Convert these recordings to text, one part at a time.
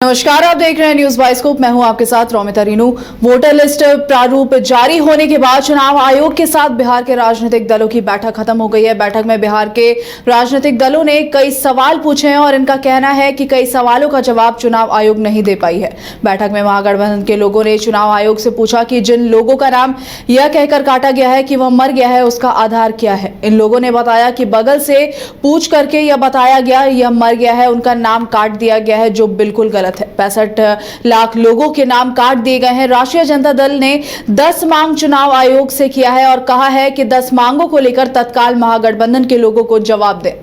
नमस्कार, आप देख रहे हैं न्यूज बाइस्कोप। मैं हूं आपके साथ रोमिता रीनू। वोटर लिस्ट प्रारूप जारी होने के बाद चुनाव आयोग के साथ बिहार के राजनीतिक दलों की बैठक खत्म हो गई है। बैठक में बिहार के राजनीतिक दलों ने कई सवाल पूछे हैं और इनका कहना है कि कई सवालों का जवाब चुनाव आयोग नहीं दे पाई है। बैठक में महागठबंधन के लोगों ने चुनाव आयोग से पूछा कि जिन लोगों का नाम यह कहकर काटा गया है कि वह मर गया है, उसका आधार क्या है। इन लोगों ने बताया कि बगल से पूछ करके यह बताया गया यह मर गया है, उनका नाम काट दिया गया है, जो बिल्कुल गलत है। 65 लाख लोगों के नाम काट दिए गए हैं। राष्ट्रीय जनता दल ने 10 मांग चुनाव आयोग से किया है और कहा है कि 10 मांगों को लेकर तत्काल महागठबंधन के लोगों को जवाब दें।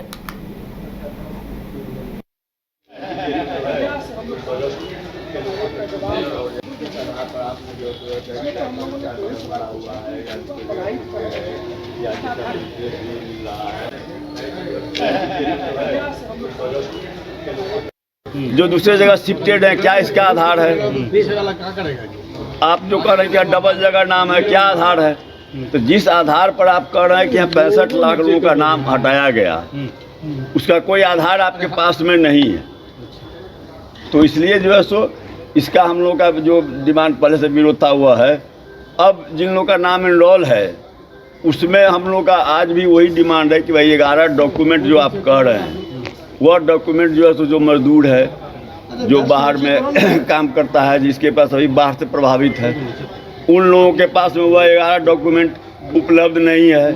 जो दूसरे जगह शिफ्टेड है, क्या इसका आधार है? आप जो कह रहे हैं कि डबल जगह नाम है, क्या आधार है? तो जिस आधार पर आप कह रहे हैं कि 65 लाख लोगों का नाम हटाया गया, उसका कोई आधार आपके पास में नहीं है। तो इसलिए जो है सो इसका हम लोग का जो डिमांड पहले से विरोध हुआ है। अब जिन लोगों का नाम इनरोल है उसमें हम लोग का आज भी वही डिमांड है कि भाई 11 डॉक्यूमेंट जो आप कह रहे हैं, वह डॉक्यूमेंट जो है तो जो मजदूर है, जो बाहर में काम करता है, जिसके पास अभी बाढ़ से प्रभावित है, उन लोगों के पास में वह 11 डॉक्यूमेंट उपलब्ध नहीं है।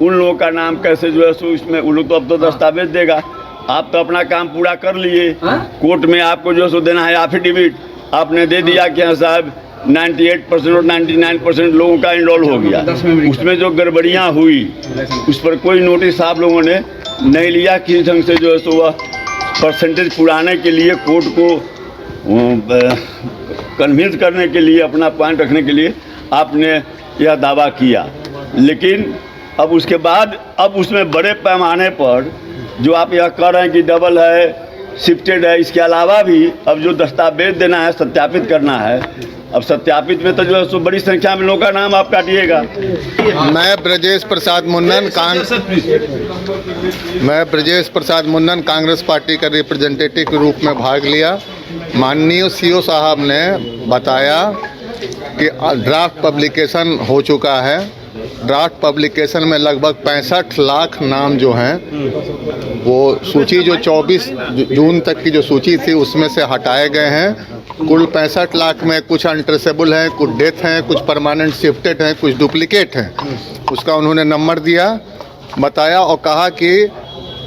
उन लोगों का नाम कैसे जो है सो इसमें उन लोग तो अब तो दस्तावेज देगा। आप तो अपना काम पूरा कर लिए, कोर्ट में आपको जो है सो देना है एफिडेविट, आपने दे दिया कि हाँ साहब 98% और 99% लोगों का इनरोल हो गया। उसमें जो गड़बड़ियाँ हुई उस पर कोई नोटिस आप लोगों ने नहीं लिया। किस ढंग से जो है सो वह परसेंटेज पुराने के लिए कोर्ट को कन्विंस करने के लिए, अपना पॉइंट रखने के लिए आपने यह दावा किया। लेकिन अब उसके बाद अब उसमें बड़े पैमाने पर जो आप यह कह रहे हैं कि डबल है, शिफ्टेड है, इसके अलावा भी अब जो दस्तावेज देना है, सत्यापित करना है, अब सत्यापित में तो जो है सो बड़ी संख्या में लोगों का नाम आप काटिएगा। मैं ब्रजेश प्रसाद मुन्नन कांग्रेस पार्टी का रिप्रेजेंटेटिव के रूप में भाग लिया। माननीय सीओ साहब ने बताया कि ड्राफ्ट पब्लिकेशन हो चुका है। ड्राफ्ट पब्लिकेशन में लगभग 65 लाख नाम जो हैं, वो सूची जो 24 जून तक की जो सूची थी उसमें से हटाए गए हैं। कुल 65 लाख में कुछ अनट्रेसेबल हैं, कुछ डेथ हैं, कुछ परमानेंट शिफ्टेड हैं, कुछ डुप्लीकेट हैं। उसका उन्होंने नंबर दिया, बताया और कहा कि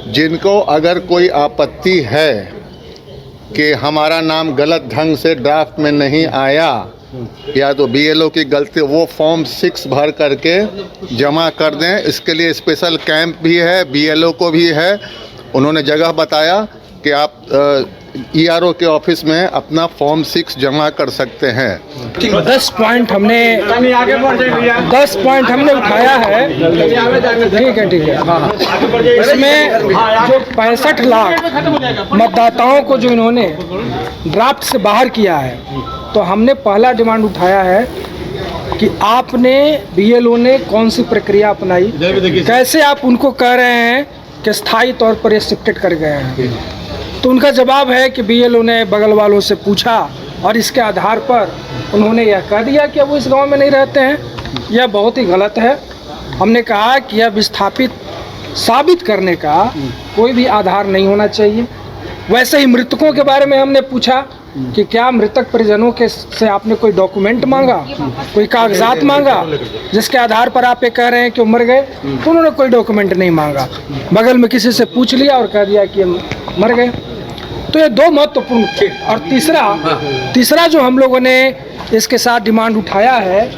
जिनको अगर कोई आपत्ति है कि हमारा नाम गलत ढंग से ड्राफ्ट में नहीं आया या तो BLO की गलती, वो फॉर्म 6 भर करके जमा कर दें। इसके लिए स्पेशल कैंप भी है, BLO को भी है। उन्होंने जगह बताया कि आप ERO के ऑफिस में अपना फॉर्म 6 जमा कर सकते हैं। 10 पॉइंट हमने उठाया है। ठीक है। हाँ, इसमें जो 65 लाख मतदाताओं को जो इन्होंने ड्राफ्ट से बाहर किया है, तो हमने पहला डिमांड उठाया है कि आपने BLO ने कौन सी प्रक्रिया अपनाई, कैसे आप उनको कह रहे हैं कि स्थायी तौर पर ये शिफ्टेड कर गए हैं। तो उनका जवाब है कि BLO ने बगल वालों से पूछा और इसके आधार पर उन्होंने यह कह दिया कि अब वो इस गांव में नहीं रहते हैं। यह बहुत ही गलत है। हमने कहा कि यह विस्थापित साबित करने का कोई भी आधार नहीं होना चाहिए। वैसे ही मृतकों के बारे में हमने पूछा कि क्या मृतक परिजनों के से आपने कोई डॉक्यूमेंट मांगा, कोई कागजात मांगा जिसके आधार पर आप ये कह रहे हैं कि वो मर गए। तो उन्होंने कोई डॉक्यूमेंट नहीं मांगा, बगल में किसी से पूछ लिया और कह दिया कि हम मर गए। तो ये दो महत्वपूर्ण थे। और तीसरा जो हम लोगों ने इसके साथ डिमांड उठाया है,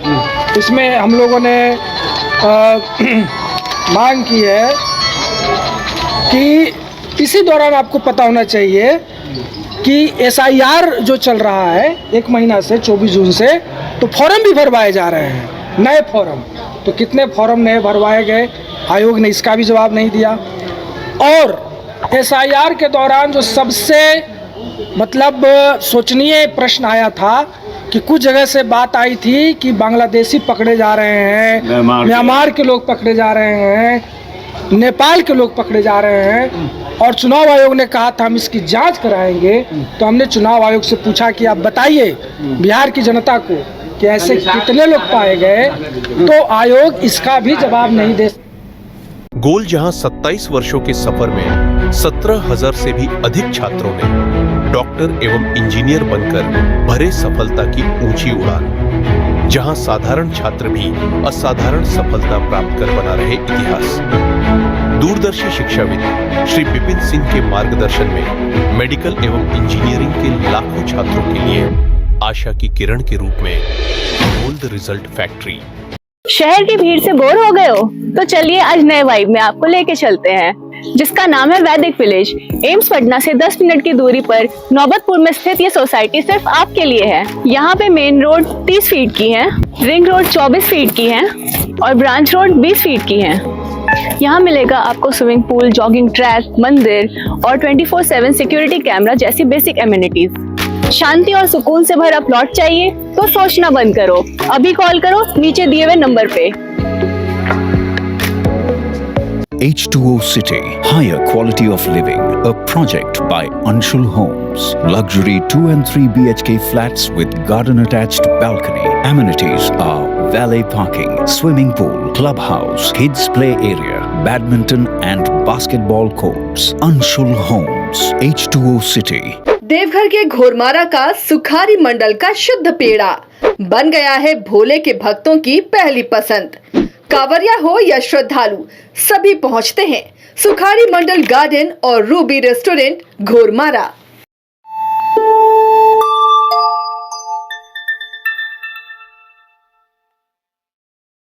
इसमें हम लोगों ने मांग की है कि इसी दौरान आपको पता होना चाहिए कि SIR जो चल रहा है 1 महीना से 24 जून से, तो फॉर्म भी भरवाए जा रहे हैं, नए फॉर्म। तो कितने फॉर्म नए भरवाए गए, आयोग ने इसका भी जवाब नहीं दिया। और SIR के दौरान जो सबसे मतलब सोचनीय प्रश्न आया था कि कुछ जगह से बात आई थी कि बांग्लादेशी पकड़े जा रहे हैं, म्यांमार के लोग पकड़े जा रहे हैं, नेपाल के लोग पकड़े जा रहे हैं। और चुनाव आयोग ने कहा था हम इसकी जांच कराएंगे। तो हमने चुनाव आयोग से पूछा कि आप बताइए बिहार की जनता को कि ऐसे कितने लोग पाए गए, तो आयोग इसका भी जवाब नहीं दे। गोल जहां 27 वर्षों के सफर में 17,000 से भी अधिक छात्रों ने डॉक्टर एवं इंजीनियर बनकर भरे सफलता की ऊंची उड़ान, जहां साधारण छात्र भी असाधारण सफलता प्राप्त कर बना रहे इतिहास। दूरदर्शी शिक्षाविद श्री विपिन सिंह के मार्गदर्शन में मेडिकल एवं इंजीनियरिंग के लाखों छात्रों के लिए आशा की किरण के रूप में गोल्ड रिजल्ट फैक्ट्री। शहर की भीड़ से बोर हो गए हो? तो चलिए आज नए वाइब में आपको लेके चलते हैं, जिसका नाम है वैदिक विलेज। एम्स पटना से 10 मिनट की दूरी पर नौबतपुर में स्थित ये सोसाइटी सिर्फ आपके लिए है। यहाँ पे मेन रोड 30 फीट की है, रिंग रोड 24 फीट की है और ब्रांच रोड 20 फीट की है। यहाँ मिलेगा आपको स्विमिंग पूल, जॉगिंग ट्रैक, मंदिर और 24/7 सिक्योरिटी कैमरा जैसी बेसिक एमिनिटीज। शांति और सुकून से भरा प्लॉट चाहिए तो सोचना बंद करो, अभी कॉल करो नीचे दिए हुए नंबर पे। H2O City, higher quality of living, a project by Anshul Homes. Luxury 2 and 3 BHK flats with garden attached balcony. Amenities are valet parking, swimming pool, clubhouse, kids play area, badminton and basketball courts. Anshul Homes, H2O City. Deoghar के घोरमारा का सुखारी मंडल का शुद्ध पेड़ा बन गया है भोले के भक्तों की पहली पसंद। कांवरिया हो या श्रद्धालु, सभी पहुंचते हैं सुखारी मंडल गार्डन और रूबी रेस्टोरेंट घोरमारा।